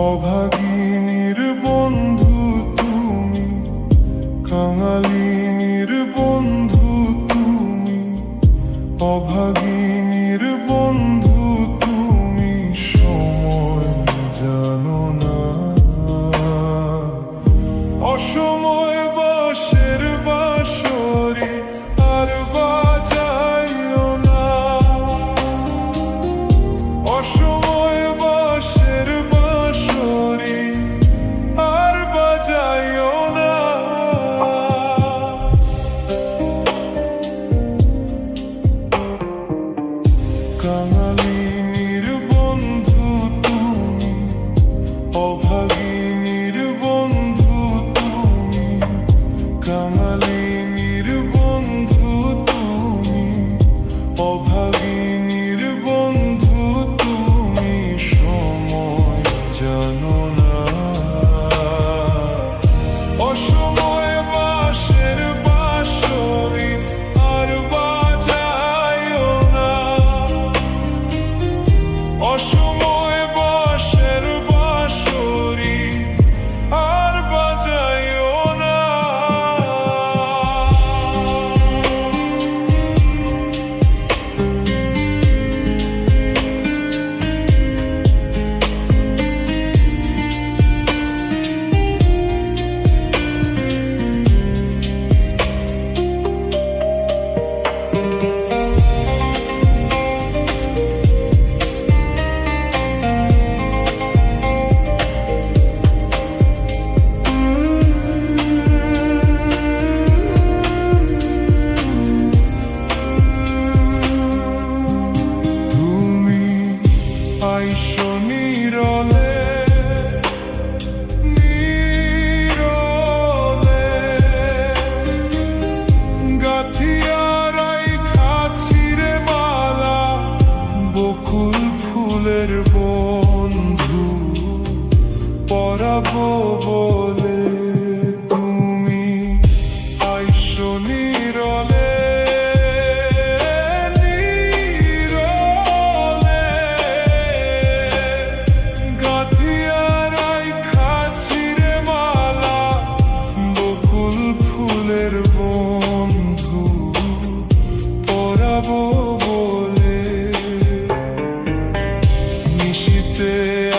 অভাগিনীর বন্ধু তুমি, কাঙালিনীর বন্ধু তুমি, অভাগিনীর বন্ধু তুমি, সময় জানো না। অসময় বাঁশের বাঁশরি আর বাজাইও না, অসময় বাঁশের বাঁশরি আর বাজাইও না। কাঙালিনীর বন্ধু তুমি, অভাগিনীর বন্ধু তুমি, কাঙালিনীর বন্ধু তুমি, অভাগিনীর বন্ধু তুমি, সময় জানো না। অসময় বাঁশের বাঁশরি আর বাজাইও না, অসময় বাঁশের বাঁশরি আর বাজাইও না। আইসো নীরলে নীরলে, গাথিয়ারাই খাছিরে মালা, বকুল ফুলের বন্ধু পরাবো বলে তুমি। আইসো নীরলে বন্ধু পরাবো বলে, নিশীতে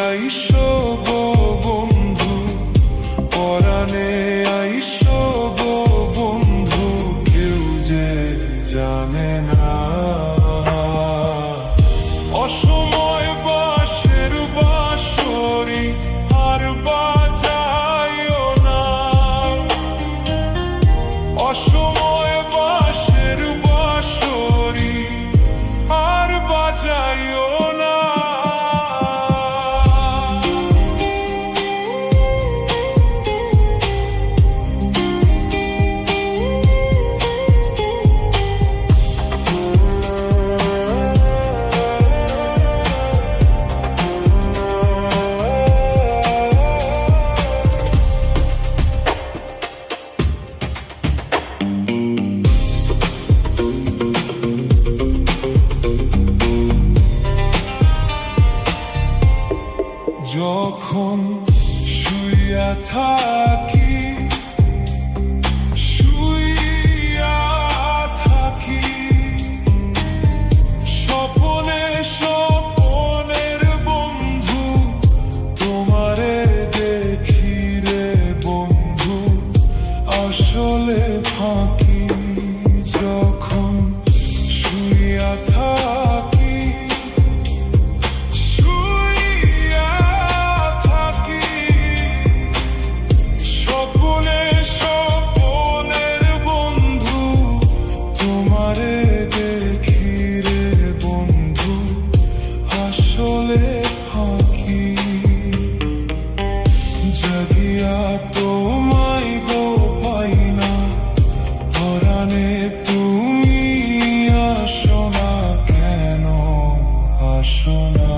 আইসো গো বন্ধু, পরাণে আইসো গো বন্ধু, কেউ যে জানে না। অসময় বাঁশের বাঁশরি আর বাজাইও না, অসময় বাঁশের বাঁশরি আর বাজাইও না। যখন শুইয়া থাকি, শুইয়া থাকি, স্বপনে স্বপনের বন্ধু তোমারে দেখি রে বন্ধু, আসলে ফাঁকি। যখন শুইয়া থাকি, স্বপনের বন্ধু তোমারে দেখি রে বন্ধু, আসলে ফাঁকি। জাগিয়া তোমায় গো পাই না, পরাণে তুমি আসো না, কেন আসো না।